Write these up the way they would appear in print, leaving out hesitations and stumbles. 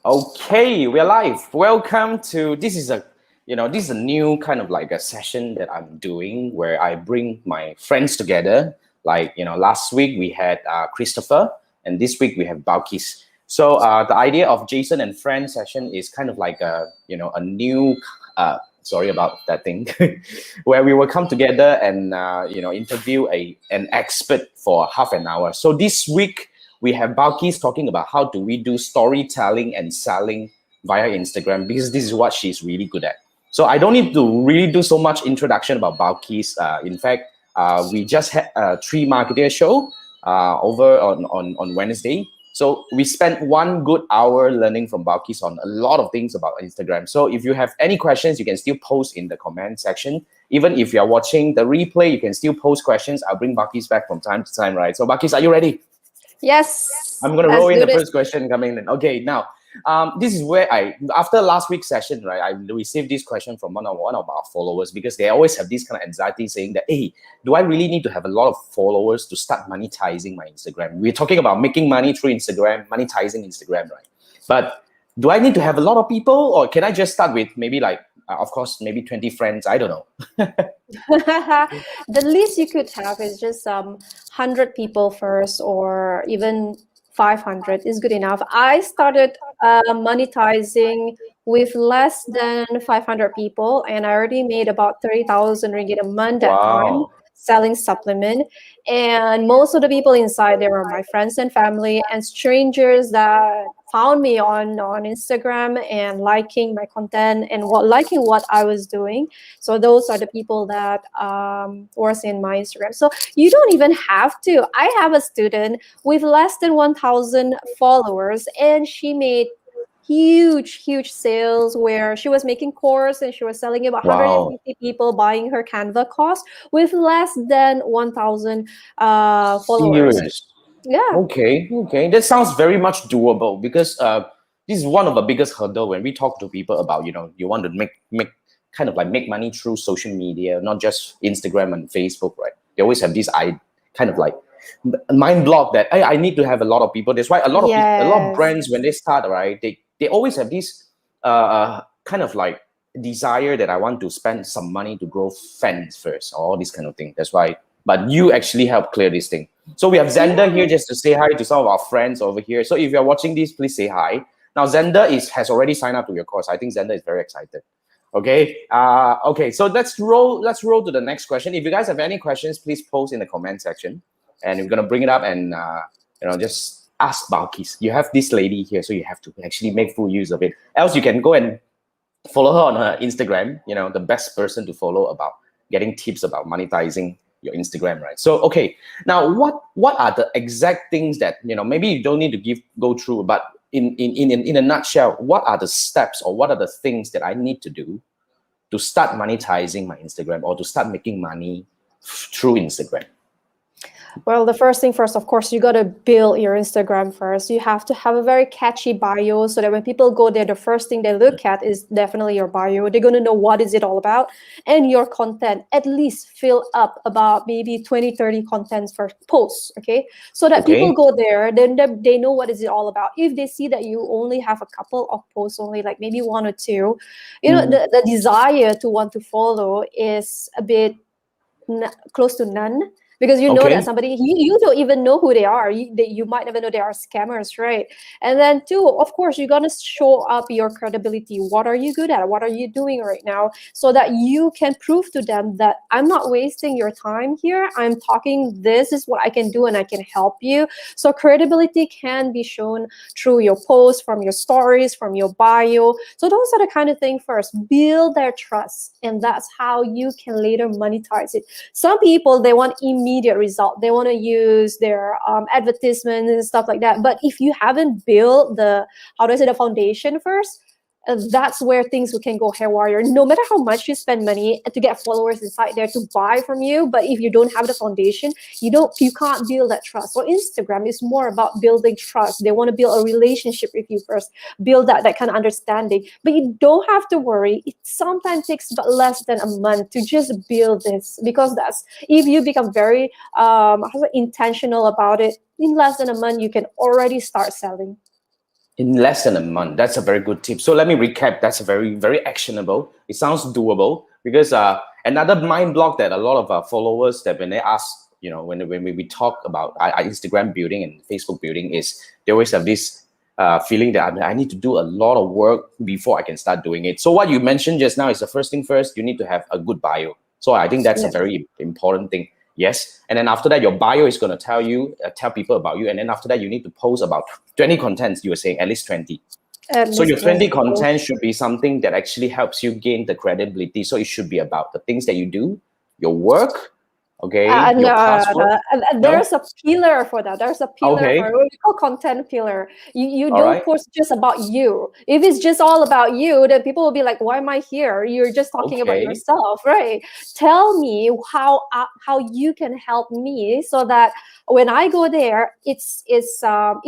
Okay, we're live. Welcome to this is a new kind of like a session that I'm doing where I bring my friends together. Like last week we had Christopher, and this week we have Balkis. So the idea of Jason and Friends session is kind of like a new sorry about that thing where we will come together and interview an expert for half an hour. So this week we have Balkis talking about how do we do storytelling and selling via Instagram because this is what she's really good at. So I don't need to really do so much introduction about Balkis. In fact, we just had a Tree Marketer show over on Wednesday. So we spent 1 good hour learning from Balkis on a lot of things about Instagram. So if you have any questions, you can still post in the comment section. Even if you're watching the replay, you can still post questions. I'll bring Balkis back from time to time, right? So Balkis, are you ready? Yes, I'm gonna let's roll in do the this. first question coming in. Okay, now this is where after last week's session, right? I received this question from one of our followers because they always have this kind of anxiety saying that, hey, do I really need to have a lot of followers to start monetizing my Instagram? We're talking about making money through Instagram, monetizing Instagram, right? But do I need to have a lot of people, or can I just start with maybe like, of course, maybe 20 friends? I don't know. The least you could have is just 100 people first, or even 500 is good enough. I started monetizing with less than 500 people, and I already made about 30,000 ringgit a month that time Wow. selling supplement. And most of the people inside there were my friends and family and strangers that found me on Instagram and liking my content and liking what I was doing. So those are the people that was in my Instagram. So you don't even have to. I have a student with less than 1,000 followers, and she made huge sales where she was making course and she was selling about Wow. 150 people buying her Canva course with less than 1,000 followers. Serious. Yeah. Okay. That sounds very much doable because this is one of the biggest hurdle when we talk to people about you want to make kind of like make money through social media, not just Instagram and Facebook, right? They always have this kind of like mind block that I need to have a lot of people. That's why a lot of people, a lot of Yes. brands when they start, right, they always have this kind of like desire that I want to spend some money to grow fans first, or all this kind of thing. That's why. But you actually help clear this thing. So we have Xander here Yeah. just to say hi to some of our friends over here. So if you're watching this, please say hi. Now Xander has already signed up to your course. I think Xander is very excited. Okay. So let's roll to the next question. If you guys have any questions, please post in the comment section, and we're gonna bring it up and just ask Balkis. You have this lady here, so you have to actually make full use of it. Else you can go and follow her on her Instagram. The best person to follow about getting tips about monetizing your Instagram, right? So okay, now what are the exact things that maybe you don't need to go through, but in a nutshell, what are the steps or what are the things that I need to do to start monetizing my Instagram or to start making money through Instagram? Well, the first thing first, of course, you got to build your Instagram first. You have to have a very catchy bio so that when people go there, the first thing they look at is definitely your bio. They're going to know what is it all about, and your content. At least fill up about maybe 20, 30 contents for posts, okay? So that people Okay. go there, then they know what is it all about. If they see that you only have a couple of posts, only like maybe one or two, Mhm. the desire to want to follow is a bit close to none, because you know that Okay. somebody you don't even know who they are. You might never know they are scammers, right? And then two, of course, you're gonna show up your credibility. What are you good at? What are you doing right now? So that you can prove to them that I'm not wasting your time here. I'm talking. This is what I can do, and I can help you. So credibility can be shown through your posts, from your stories, from your bio. So those are the kind of thing first. Build their trust, and that's how you can later monetize it. Some people, they want immediate result. They want to use their advertisements and stuff like that. But if you haven't built the, how do I say, the foundation first, that's where things can go haywire. No matter how much you spend money to get followers inside there to buy from you, but if you don't have the foundation, you can't build that trust. So Instagram is more about building trust. They want to build a relationship with you first, build that kind of understanding. But you don't have to worry. It sometimes takes but less than a month to just build this, because that's, if you become very intentional about it, in less than a month you can already start selling. In less than a month. That's a very good tip. So let me recap. That's a very, very actionable. It sounds doable because another mind block that a lot of our followers that when they ask, when we talk about Instagram building and Facebook building is they always have this feeling that I need to do a lot of work before I can start doing it. So what you mentioned just now is the first thing first, you need to have a good bio. So I think that's a Yes. very important thing. Yes. And then after that, your bio is going to tell people about you. And then after that, you need to post about 20 contents. You were saying at least 20. At So your least 20 20. content should be something that actually helps you gain the credibility. So it should be about the things that you do, your work, okay, your past work. And No? there's a pillar for that. There's a pillar for Okay. what we call content pillar. You All don't right. post just about you. If it's just all about you, then people will be like, "Why am I here? You're just talking about Okay. yourself, right?" Tell me how you can help me so that when I go there, it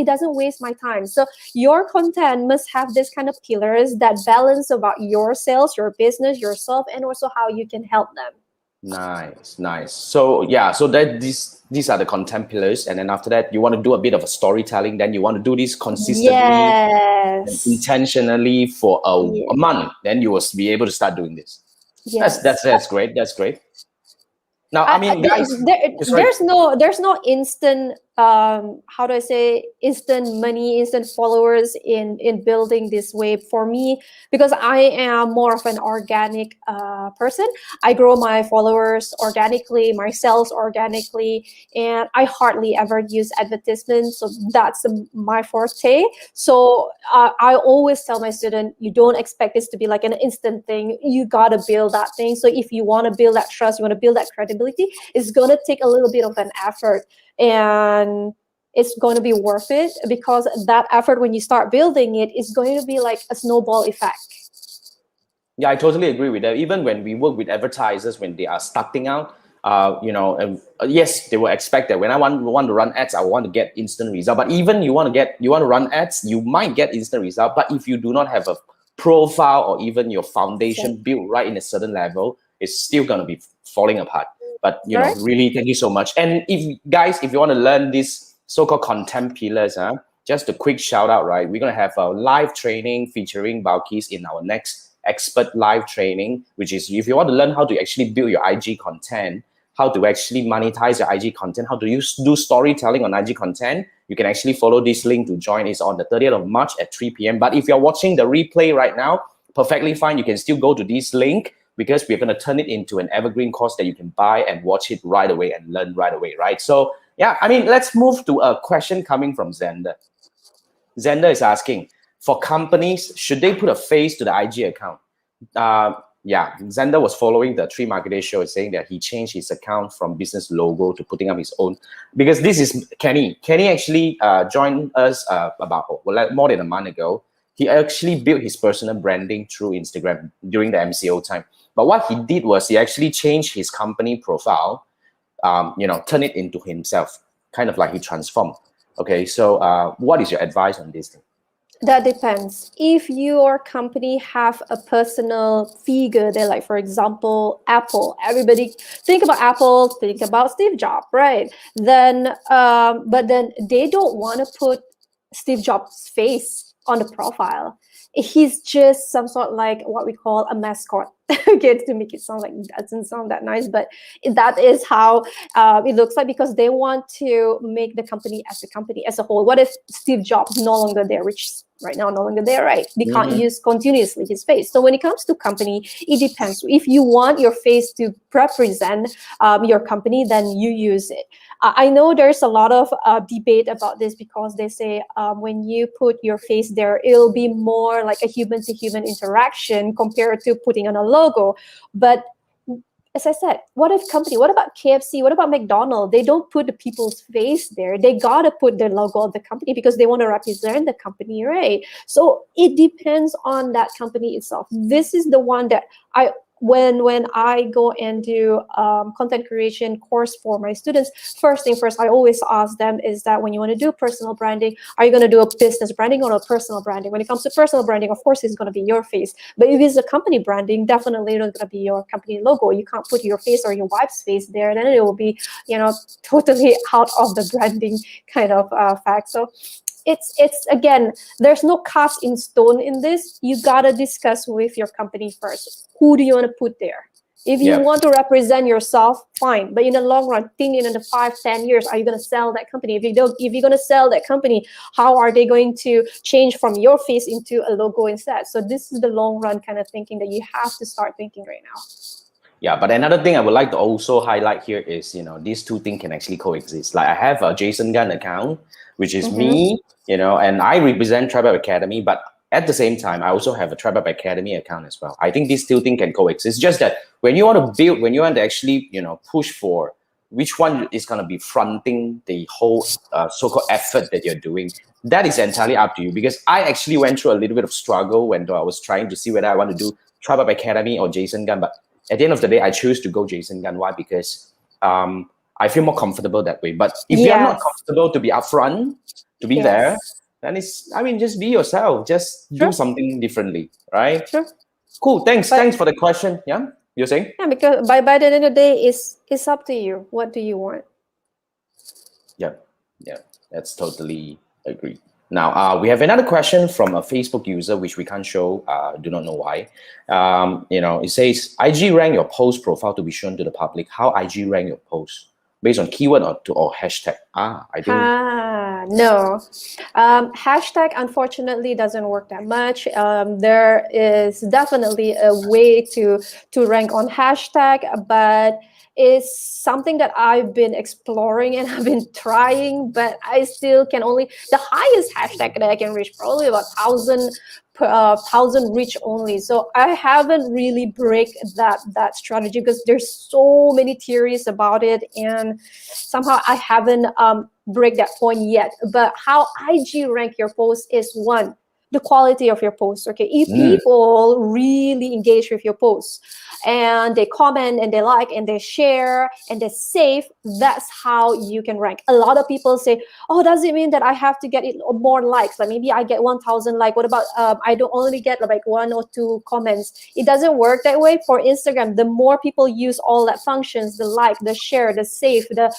doesn't waste my time. So your content must have this kind of pillars that balance about your sales, your business, yourself, and also how you can help them. Nice, nice. So yeah, so that these are the content pillars, and then after that, you want to do a bit of a storytelling. Then you want to do this consistently and Yes. intentionally for a Yeah. month. Then you will be able to start doing this. That's Yes. that's that's great. That's great. Now, I mean, guys, sorry. There's no instant how do I say instant money, instant followers in building this wave for me, because I am more of an organic person. I grow my followers organically, my sales organically, and I hardly ever use advertisements. So that's my forte. So I always tell my student, you don't expect this to be like an instant thing. You gotta build that thing. So if you want to build that trust, you want to build that credibility, it's gonna take a little bit of an effort, and it's going to be worth it, because that effort, when you start building it, is going to be like a snowball effect. Yeah, I totally agree with that. Even when we work with advertisers, when they are starting out, yes, they will expect that when I want to run ads, I want to get instant result. But even you want to run ads, you might get instant result. But if you do not have a profile or even your So, foundation built right in a certain level, it's still gonna be falling apart. But right? really, thank you so much. And if you want to learn these so-called content pillars, just a quick shout out, right? We're gonna have a live training featuring Balkis in our next expert live training, which is if you want to learn how to actually build your IG content, how to actually monetize your IG content, how to do storytelling on IG content, you can actually follow this link to join. It's on the 30th of March at 3 p.m. But if you're watching the replay right now, perfectly fine. You can still go to this link because we're going to turn it into an evergreen course that you can buy and watch it right away and learn right away, right? So yeah, I mean, let's move to a question coming from Xander. Xander is asking, for companies, should they put a face to the IG account? Yeah, Xander was following the Three Marketer show, saying that he changed his account from business logo to putting up his own. Because this is Kenny. Kenny actually joined us about more than a month ago. He actually built his personal branding through Instagram during the MCO time. But what he did was he actually changed his company profile, turn it into himself, kind of like he transformed. Okay, so what is your advice on this thing? That depends. If your company have a personal figure, there, like for example, Apple. Everybody think about Apple, think about Steve Jobs, right? Then, but then they don't want to put Steve Jobs' face on the profile. He's just some sort like what we call a mascot. Okay, to make it sound like doesn't sound that nice, but that is how it looks like, because they want to make the company as a company as a whole. What if Steve Jobs no longer there, which right now no longer there, right? They can't Mm-hmm. use continuously his face. So when it comes to company, it depends. If you want your face to represent your company, then you use it. I know there's a lot of debate about this, because they say when you put your face there, it'll be more like a human to human interaction compared to putting on a logo. But as I said, what about KFC? What about McDonald's? They don't put the people's face there. They gotta put the logo of the company because they want to represent the company, right? So it depends on that company itself. This is the one that when I go and do content creation course for my students, first thing first, I always ask them is that when you want to do personal branding, are you going to do a business branding or a personal branding? When it comes to personal branding, of course, it's going to be your face. But if it's a company branding, definitely it's going to be your company logo. You can't put your face or your wife's face there. Then it will be, totally out of the branding kind of fact. So it's again, there's no cast in stone in this. You gotta discuss with your company first. Who do you want to put there? If you Yeah. want to represent yourself, fine. But in the long run, think in the 5-10 years, are you going to sell that company? If you're going to sell that company, how are they going to change from your face into a logo instead? So this is the long run kind of thinking that you have to start thinking right now. Yeah, but another thing I would like to also highlight here is, these two things can actually coexist. Like I have a Jason Gunn account, which is me, and I represent Tribe Up Academy, but at the same time, I also have a Tribe Up Academy account as well. I think these two things can coexist. It's just that when you want to build, when you want to actually, push for which one is going to be fronting the whole so-called effort that you're doing, that is entirely up to you. Because I actually went through a little bit of struggle when I was trying to see whether I want to do Tribe Up Academy or Jason Gunn, but at the end of the day, I choose to go Jason Gunn. Why? Because I feel more comfortable that way. But if you're not comfortable to be upfront, to be there, then just be yourself. Just do something differently, right? Sure. Cool. Thanks for the question. Yeah, you're saying? Yeah, because by the end of the day, it's up to you. What do you want? Yeah, that's totally agreed. Now, we have another question from a Facebook user, which we can't show. Do not know why. It says, IG rank your post profile to be shown to the public. How IG rank your post? Based on keyword or hashtag? I think... No. Hashtag, unfortunately, doesn't work that much. There is definitely a way to rank on hashtag, but is something that I've been exploring and I've been trying, but I still can only, the highest hashtag that I can reach probably about 1,000 reach only. So I haven't really break that strategy because there's so many theories about it, and somehow I haven't break that point yet. But how IG rank your post is, one, the quality of your post. Okay, if people really engage with your posts and they comment and they like and they share and they save, that's how you can rank. A lot of people say, oh, does it mean that I have to get it more likes? Like maybe I get 1,000 like, what about I don't only get like 1 or 2 comments? It doesn't work that way. For Instagram, the more people use all that functions, the like, the share, the save, the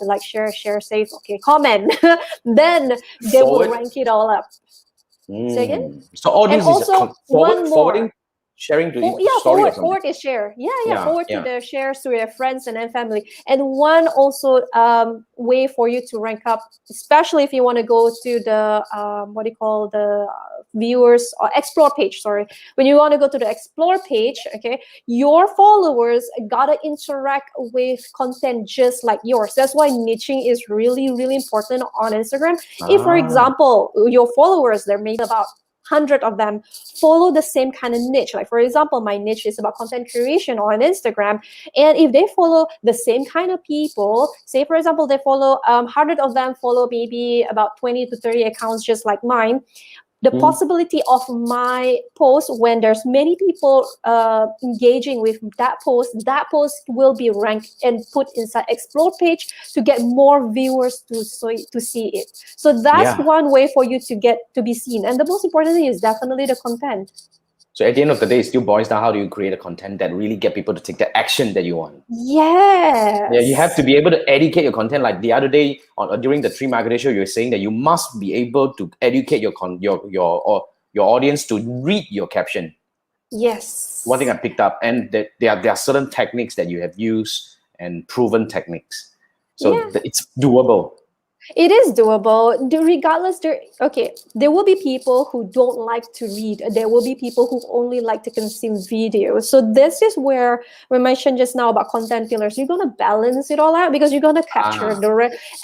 like, share, save, okay, comment, then they will rank it all up. Say again? So all and this also is forwarding, sharing to story forward is share. Forward to their shares to their friends and then family. And one also way for you to rank up, especially if you want to go to the what do you call the viewers or explore page. Sorry, when you want to go to the explore page, okay, your followers gotta interact with content just like yours. That's why niching is really, really important on Instagram. If, for example, your followers, there may be about 100 of them follow the same kind of niche. Like, for example, my niche is about content creation on Instagram. And if they follow the same kind of people, say, for example, they follow 100 of them follow maybe about 20 to 30 accounts just like mine, the possibility of my post, when there's many people engaging with that post will be ranked and put inside explore page to get more viewers to see it. So that's one way for you to get to be seen. And the most important thing is definitely the content. So at the end of the day, it still boils down how do you create a content that really get people to take the action that you want. Yes. Yeah, you have to be able to educate your content. Like the other day during the 3 Marketer show, you were saying that you must be able to educate your audience to read your caption. Yes. One thing I picked up, and that there are certain techniques that you have used and proven techniques. So it's doable. It is doable. Regardless, there will be people who don't like to read. There will be people who only like to consume video. So this is where we mentioned just now about content pillars. You're gonna balance it all out because you're gonna capture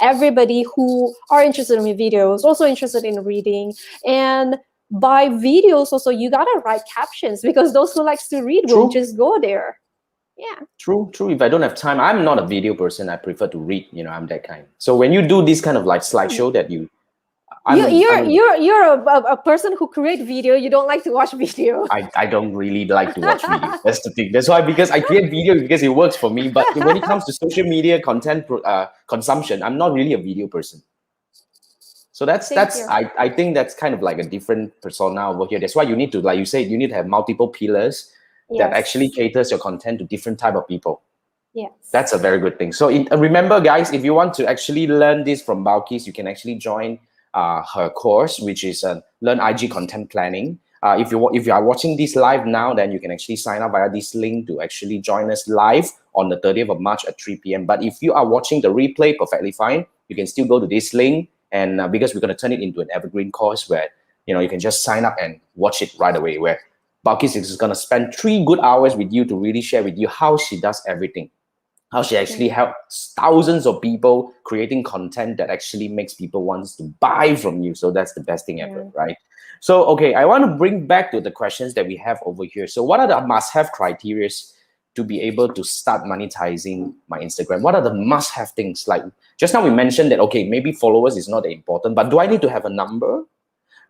everybody who are interested in videos, also interested in reading, and by videos also you gotta write captions because those who likes to read will just go there. Yeah. True. If I don't have time, I'm not a video person. I prefer to read. I'm that kind. So when you do this kind of like slideshow that you're a person who create video. You don't like to watch video. I don't really like to watch video. That's the thing. That's why, because I create video because it works for me. But when it comes to social media content consumption, I'm not really a video person. So I think that's kind of like a different persona over here. That's why you need to, like you said, you need to have multiple pillars that actually caters your content to different type of people. Yes. That's a very good thing. So remember, guys, if you want to actually learn this from Balkis, you can actually join her course, which is Learn IG Content Planning. If you are watching this live now, then you can actually sign up via this link to actually join us live on the 30th of March at 3 p.m. But if you are watching the replay, perfectly fine. You can still go to this link, and because we're going to turn it into an evergreen course where you can just sign up and watch it right away. Where Balkis is going to spend 3 good hours with you to really share with you how she does everything, how she actually helps thousands of people creating content that actually makes people want to buy from you. So that's the best thing ever, right? So, okay, I want to bring back to the questions that we have over here. So what are the must-have criteria to be able to start monetizing my Instagram? What are the must-have things? Like just now we mentioned that, okay, maybe followers is not that important, but do I need to have a number?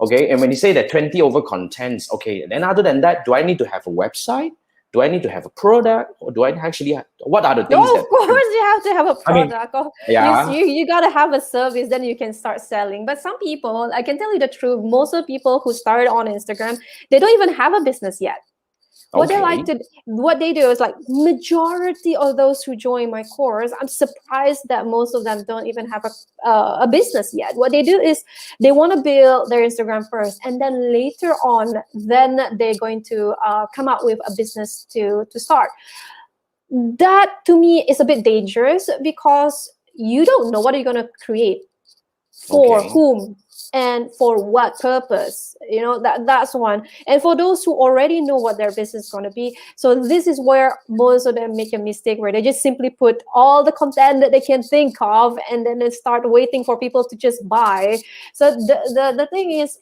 Okay, and when you say that 20 over contents, okay, and then other than that, do I need to have a website? Do I need to have a product, or do I actually what are the things No, of course you have to have a product. You gotta have a service, then you can start selling. But some people, I can tell you the truth, most of the people who started on Instagram, they don't even have a business yet. What they do is like majority of those who join my course, I'm surprised that most of them don't even have a business yet. What they do is they want to build their Instagram first, and then later on, then they're going to come out with a business to start. That to me is a bit dangerous because you don't know what you're going to create, for whom, and for what purpose. That's one. And for those who already know what their business is going to be, so this is where most of them make a mistake, where they just simply put all the content that they can think of, and then they start waiting for people to just buy. So the thing is,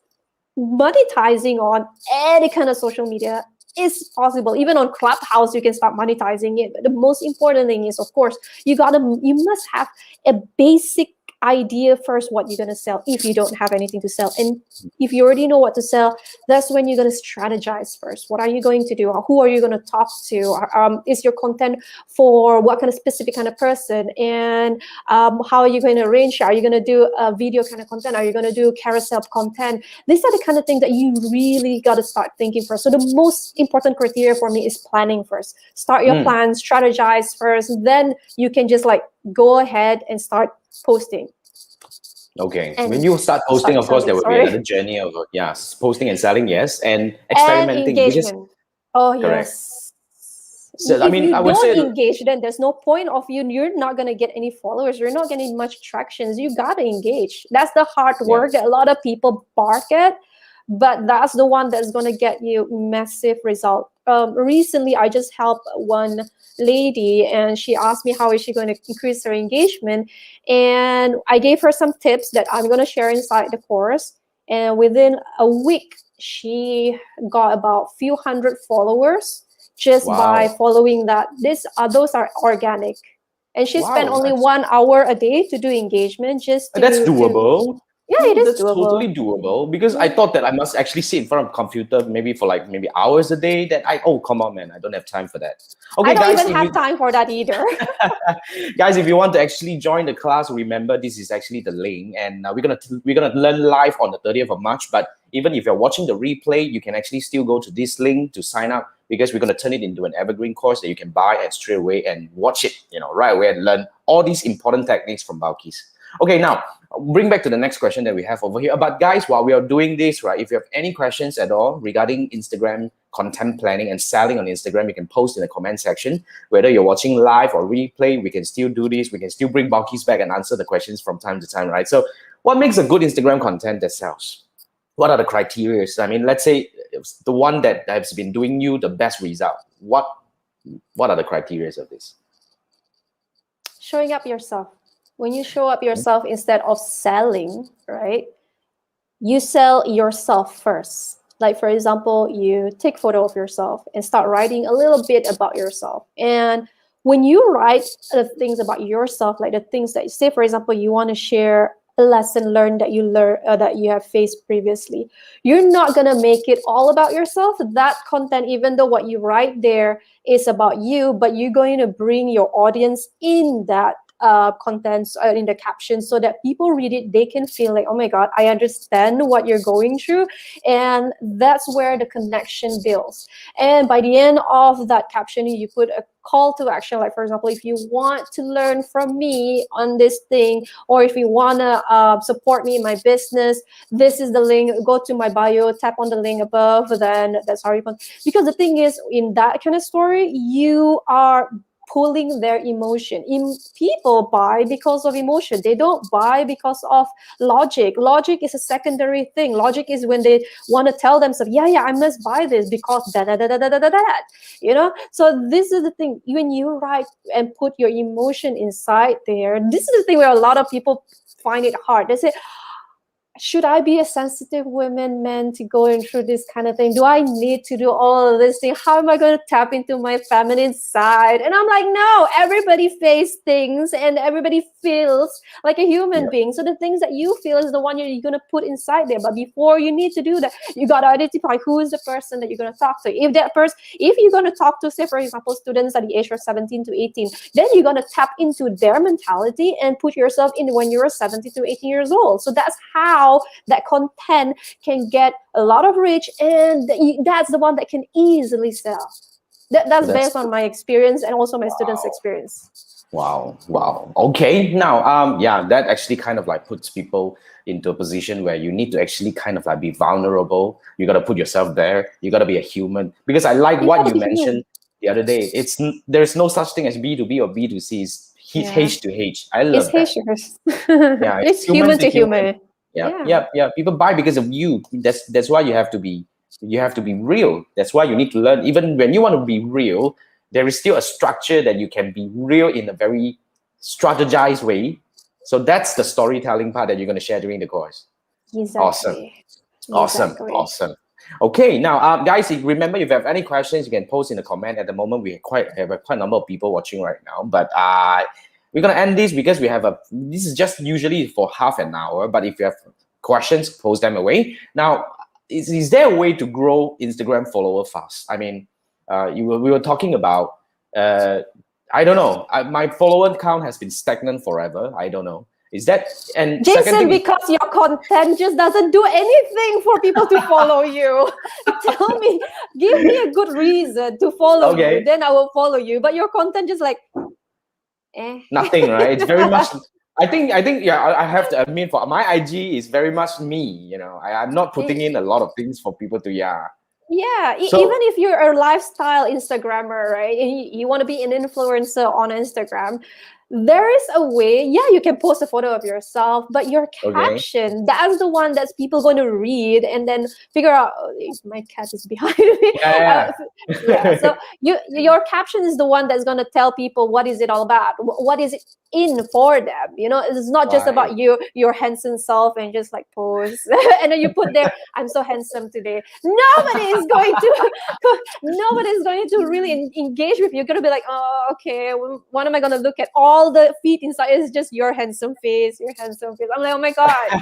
monetizing on any kind of social media is possible. Even on Clubhouse, you can start monetizing it. But the most important thing is, of course, you must have a basic idea first what you're going to sell, if you don't have anything to sell. And if you already know what to sell, that's when you're going to strategize first. What are you going to do? Who are you going to talk to? Is your content for what kind of specific kind of person? And how are you going to arrange it? Are you going to do a video kind of content? Are you going to do carousel content? These are the kind of things that you really got to start thinking first. So the most important criteria for me is planning first. Start your plan, strategize first, then you can just like go ahead and start posting. Okay. And when you start posting, of course, there will be another journey of posting and selling, yes, and experimenting. And engagement. Yes. So, I mean, if you I would don't say engage, then there's no point of you. You're not gonna get any followers. You're not getting much tractions. You gotta engage. That's the hard work that a lot of people bark at, but that's the one that's gonna get you massive result. Recently, I just helped one lady, and she asked me how is she going to increase her engagement, and I gave her some tips that I'm going to share inside the course. And within a week, she got about few hundred followers just by following that. Those are organic, and she spent only 1 hour a day to do engagement. That's doable. Yeah, it is that's doable. Totally doable, because I thought that I must actually sit in front of a computer maybe for like maybe hours a day. Come on, man, I don't have time for that. Okay, I don't even have time for that either. Guys, if you want to actually join the class, remember this is actually the link, and we're gonna learn live on the 30th of March. But even if you're watching the replay, you can actually still go to this link to sign up, because we're gonna turn it into an evergreen course that you can buy and straight away and watch it, right away, and learn all these important techniques from Balkis. Okay, now bring back to the next question that we have over here. But guys, while we are doing this, right, if you have any questions at all regarding Instagram content planning and selling on Instagram, you can post in the comment section. Whether you're watching live or replay, we can still do this. We can still bring Balkis back and answer the questions from time to time, right? So what makes a good Instagram content that sells? What are the criteria? I mean, let's say it's the one that has been doing you the best result. What are the criteria of this? Showing up yourself. When you show up yourself instead of selling, right? You sell yourself first. Like, for example, you take photo of yourself and start writing a little bit about yourself. And when you write the things about yourself, like the things that, say, for example, you want to share a lesson learned that you have faced previously, you're not going to make it all about yourself. That content, even though what you write there is about you, but you're going to bring your audience in that contents in the captions, so that people read it, they can feel like, oh my God, I understand what you're going through. And that's where the connection builds. And by the end of that caption, you put a call to action, like for example, if you want to learn from me on this thing, or if you want to support me in my business, this is the link. Go to my bio, tap on the link above, then that's how you can. Because the thing is, in that kind of story, you are pulling their emotion. People buy because of emotion. They don't buy because of logic. Logic is a secondary thing. Logic is when they want to tell themselves, yeah, I must buy this because da da da da da da da da. You know. So this is the thing. When you write and put your emotion inside there, this is the thing where a lot of people find it hard. They say, should I be a sensitive man to going through this kind of thing? Do I need to do all of this thing? How am I going to tap into my feminine side? And I'm like, no, everybody faces things and everybody feels like a human being. So the things that you feel is the one you're going to put inside there. But before you need to do that, you got to identify who is the person that you're going to talk to. If you're going to talk to, say, for example, students at the age of 17 to 18, then you're going to tap into their mentality and put yourself in when you're 17 to 18 years old. So that's how that content can get a lot of reach, and that's the one that can easily sell. That's based on my experience and also my students' experience. Wow. Okay. Now, that actually kind of like puts people into a position where you need to actually kind of like be vulnerable. You got to put yourself there. You got to be a human. Because I like what you mentioned the other day. There's no such thing as B2B or B2C. It's H to H. I love that. Yeah, it's human to human. Yeah. People buy because of you. That's why you have to be real. That's why you need to learn. Even when you want to be real, there is still a structure that you can be real in a very strategized way. So that's the storytelling part that you're going to share during the course. Exactly. Awesome. Okay, now guys, remember, if you have any questions, you can post in the comment. At the moment, we have quite a number of people watching right now, but we're gonna end this because this is just usually for half an hour. But if you have questions, post them away. Now, is there a way to grow Instagram follower fast? I mean, we were talking about I don't know. My follower count has been stagnant forever. I don't know. Is that and Jason, because your content just doesn't do anything for people to follow you. Tell me, give me a good reason to follow you, then I will follow you. But your content just like nothing, right? It's very much. I think I have to admit, for my IG is very much me. You know, I'm not putting in a lot of things for people to even if you're a lifestyle Instagrammer, right, and you want to be an influencer on Instagram, there is a way, you can post a photo of yourself, but your caption, that's the one that's people going to read and then figure out, if my cat is behind me. So your caption is the one that's going to tell people what is it all about, what is it in for them. You know, it's not just about your handsome self and just like pose and then you put there, I'm so handsome today. Nobody is going to really engage with you. You're going to be like, oh, okay, what am I going to look at? All the feed inside is just your handsome face. I'm like, oh my God,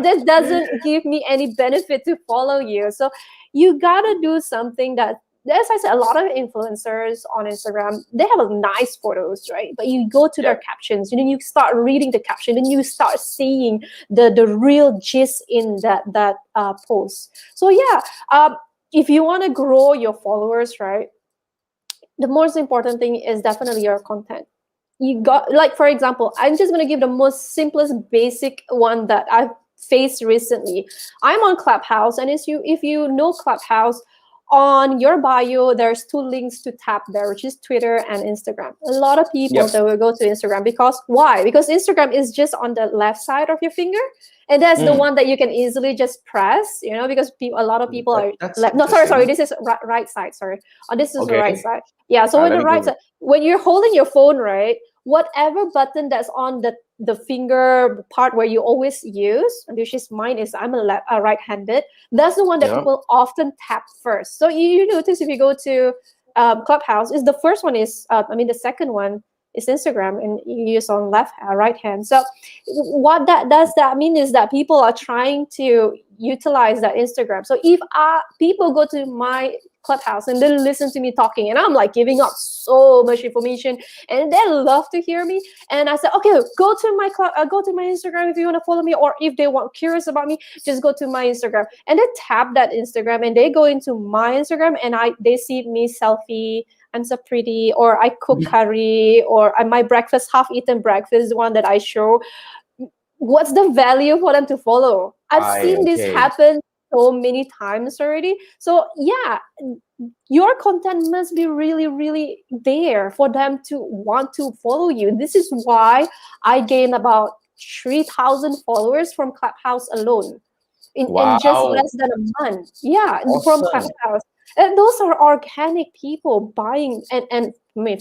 this doesn't give me any benefit to follow you. So you gotta do something that, as I said, a lot of influencers on Instagram, they have nice photos, right? But you go to their captions, and then you start reading the caption, and you start seeing the real gist in that post. So if you want to grow your followers, right, the most important thing is definitely your content. You got, like, for example, I'm just going to give the most simplest basic one that I've faced recently. I'm on Clubhouse, and if you know Clubhouse, on your bio, there's 2 links to tap there, which is Twitter and Instagram. A lot of people that will go to Instagram because why? Because Instagram is just on the left side of your finger, and that's the one that you can easily just press. You know, because a lot of people are left. No, sorry, this is right side. Sorry, this is the right side. Yeah, so when the right side, when you're holding your phone, right, whatever button that's on the finger part where you always use, which is mine is I'm a right-handed, that's the one that people often tap first. So you notice if you go to Clubhouse, is the first one is the second one is Instagram, and you use on right hand. So what that mean is that people are trying to utilize that Instagram. So if people go to my Clubhouse and they listen to me talking, and I'm like giving up so much information, and they love to hear me. And I said, okay, go to my go to my Instagram if you want to follow me, or if they want curious about me, just go to my Instagram. And they tap that Instagram and they go into my Instagram, and they see me selfie. I'm so pretty, or I cook curry, or my breakfast, half-eaten breakfast, one that I show. What's the value for them to follow? I've seen this Okay. happen so many times already. So yeah, your content must be really, really there for them to want to follow you. This is why I gained about 3,000 followers from Clubhouse alone in just Wow. less than a month. Yeah, from Awesome. Clubhouse. And those are organic people buying and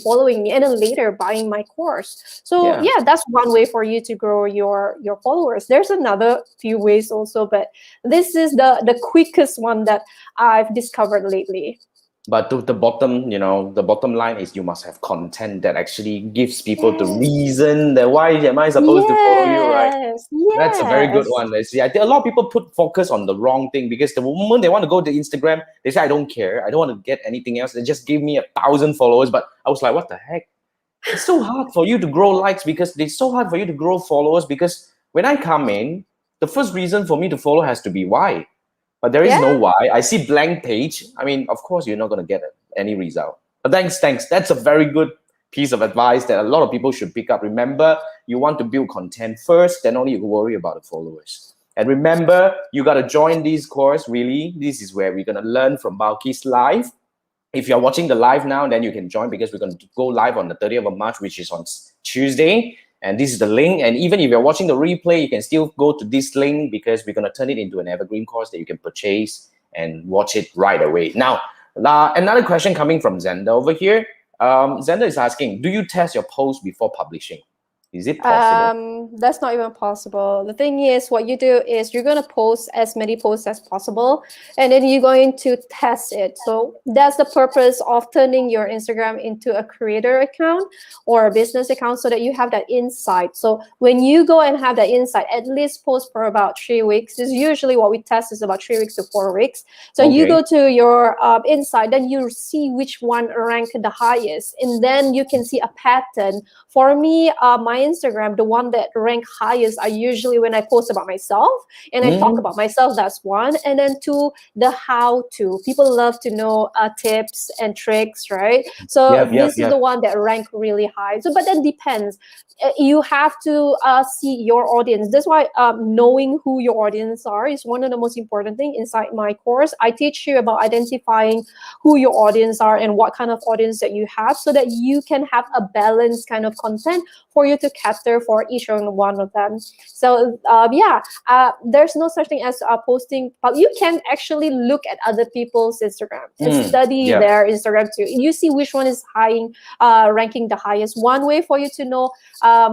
following me, and then later buying my course. So Yeah. yeah, that's one way for you to grow your followers. There's another few ways also, but this is the quickest one that I've discovered lately. But the bottom, the bottom line is you must have content that actually gives people the Yes, reason that why am I supposed to follow you, right? yes, That's a very good yes. one. See, I think a lot of people put focus on the wrong thing, because the moment they want to go to Instagram, they say, I don't care. I don't want to get anything else. They just give me 1,000 followers. But I was like, what the heck? It's so hard for you to grow likes, because it's so hard for you to grow followers, because when I come in, the first reason for me to follow has to be why. But there is no Yeah, why. I see blank page. I mean, of course, you're not going to get any result. But thanks. That's a very good piece of advice that a lot of people should pick up. Remember, you want to build content first, then only you worry about the followers. And remember, you got to join this course. Really, this is where we're going to learn from Balki's live. If you're watching the live now, then you can join, because we're going to go live on the 30th of March, which is on Tuesday. And this is the link. And even if you're watching the replay, you can still go to this link, because we're going to turn it into an evergreen course that you can purchase and watch it right away. Now, another question coming from Zenda over here. Zenda is asking, do you test your post before publishing? Is it possible? That's not even possible. The thing is, what you do is you're gonna post as many posts as possible, and then you're going to test it. So that's the purpose of turning your Instagram into a creator account or a business account, so that you have that insight. So when you go and have that insight, at least post for about 3 weeks. Is usually what we test is about 3 weeks to 4 weeks. So you go Okay. to your insight, then you see which one ranked the highest, and then you can see a pattern. For me, my Instagram, the one that rank highest are usually when I post about myself and I talk Mm, about myself. That's one. And then two, the how to. People love to know tips and tricks, right? So yep, yep, this is the yep. one that rank really high. So, but then depends. You have to see your audience. That's why knowing who your audience are is one of the most important thing inside my course. I teach you about identifying who your audience are and what kind of audience that you have, so that you can have a balanced kind of content for you to cater for each and one of them. So there's no such thing as posting, but you can actually look at other people's Instagram and study Yep. their Instagram too. You see which one is ranking the highest. One way for you to know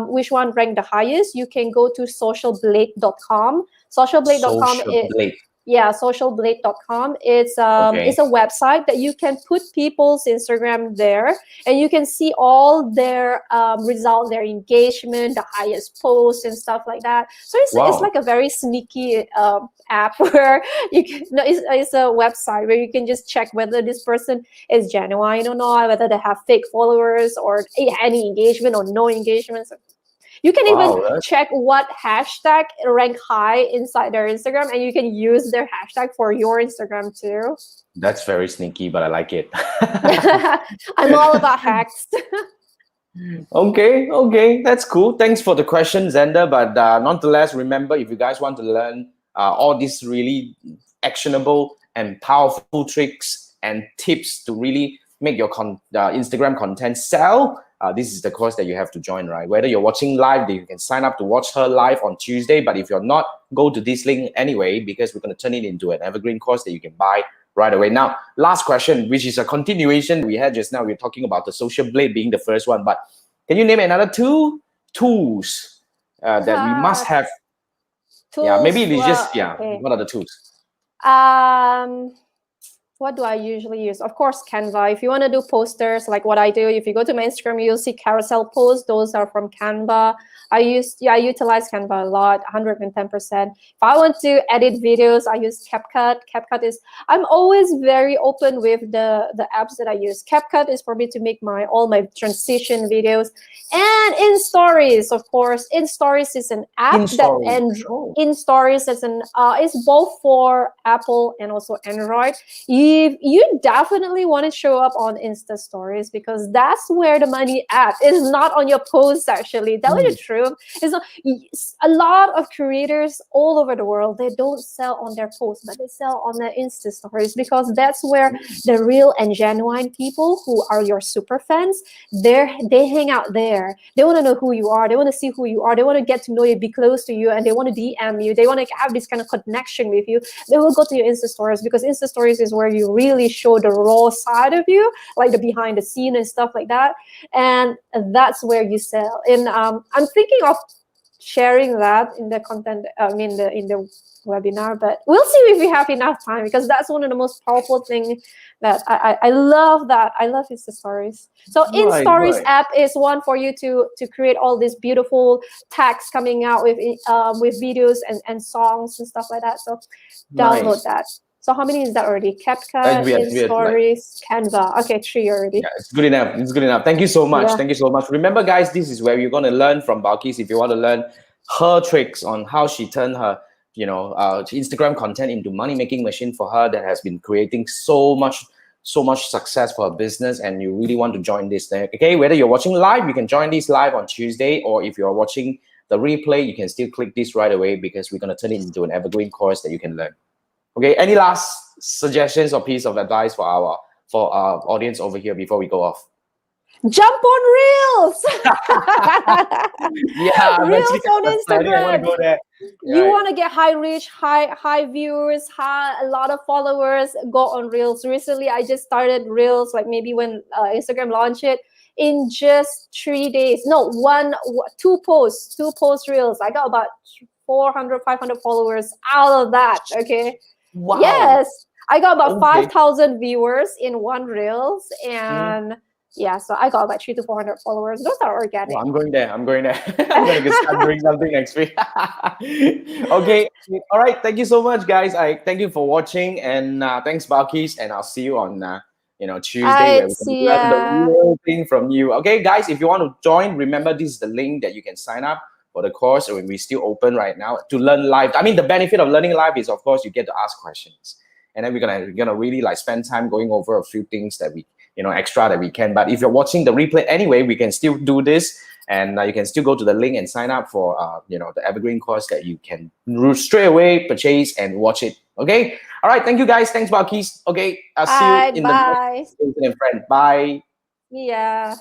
which one ranked the highest, you can go to socialblade.com. Socialblade.com Social is, Blade. yeah, socialblade.com. It's Okay. a website that you can put people's Instagram there, and you can see all their results, their engagement, the highest posts and stuff like that. So it's Wow. like a very sneaky app where you can, no, it's a website where you can just check whether this person is genuine or not, whether they have fake followers or any engagement or no engagement. So you can even Wow. check what hashtag rank high inside their Instagram, and you can use their hashtag for your Instagram too. That's very sneaky, but I like it. I'm all about hacks. Okay, that's cool. Thanks for the question, Zenda. But nonetheless, remember, if you guys want to learn all these really actionable and powerful tricks and tips to really make your Instagram content sell, this is the course that you have to join, right? Whether you're watching live, you can sign up to watch her live on Tuesday. But if you're not, go to this link anyway, because we're going to turn it into an evergreen course that you can buy right away. Now, last question, which is a continuation we had just now. We are talking about the social blade being the first one, but can you name another two tools that we must have? Yeah, maybe Tools. it's just, Well, okay. what are the tools? Um, What do I usually use? Of course, Canva. If you want to do posters like what I do, if you go to my Instagram, you'll see carousel posts. Those are from Canva. I utilize Canva a lot, 110%. If I want to edit videos, I use CapCut. CapCut is, I'm always very open with the apps that I use. CapCut is for me to make all my transition videos. And in Stories, of course, in Stories is an app In story. Oh, in Stories is it's both for Apple and also Android. You definitely want to show up on Insta Stories because that's where the money at. It's not on your posts actually. Tell you the truth. It's not, a lot of creators all over the world, they don't sell on their posts, but they sell on their Insta Stories because that's where the real and genuine people who are your super fans, they hang out there. They want to know who you are. They want to see who you are. They want to get to know you, be close to you, and they want to DM you. They want to have this kind of connection with you. They will go to your Insta Stories because Insta Stories is where you really show the raw side of you, like the behind the scene and stuff like that. And that's where you sell. And I'm thinking of sharing that in the content, in the webinar, but we'll see if we have enough time because that's one of the most powerful things that I love. That I love Insta Stories. So in Stories app is one for you to create all this beautiful text coming out with videos and songs and stuff like that. So download that. So how many is that already? CapCut, in Stories, Canva. Okay, 3 already. Yeah, it's good enough. It's good enough. Thank you so much. Yeah. Thank you so much. Remember, guys, this is where you're going to learn from Balkis. If you want to learn her tricks on how she turned her, Instagram content into money-making machine for her that has been creating so much success for her business, and you really want to join this thing. Okay, whether you're watching live, you can join this live on Tuesday, or if you're watching the replay, you can still click this right away because we're going to turn it into an evergreen course that you can learn. Okay, any last suggestions or piece of advice for our audience over here before we go off? Jump on Reels. Yeah, Reels on Instagram. I want to go there. You want to get high reach, high viewers, a lot of followers. Go on Reels. Recently, I just started Reels, like maybe when Instagram launched it. In just 3 days, no, two posts Reels. I got about 400, 500 followers out of that. Okay. Wow. Yes, I got about 5,000 viewers in one Reels, and yeah, so I got about 300 to 400 followers. Those are organic. Well, I'm going there. I'm going to start doing something next week. Okay. All right. Thank you so much, guys. I thank you for watching, and thanks, Balkis, and I'll see you on Tuesday where we can learn the real thing from you. Okay, guys, if you want to join, remember this is the link that you can sign up for the course, and we're still open right now to learn live. I mean, the benefit of learning live is, of course, you get to ask questions, and then we're gonna really like spend time going over a few things that we extra that we can. But if you're watching the replay anyway, we can still do this, and you can still go to the link and sign up for the evergreen course that you can straight away purchase and watch it. Okay. All right. Thank you, guys. Thanks, Balkis. Okay. I'll see you in the next friend. Bye. Yeah.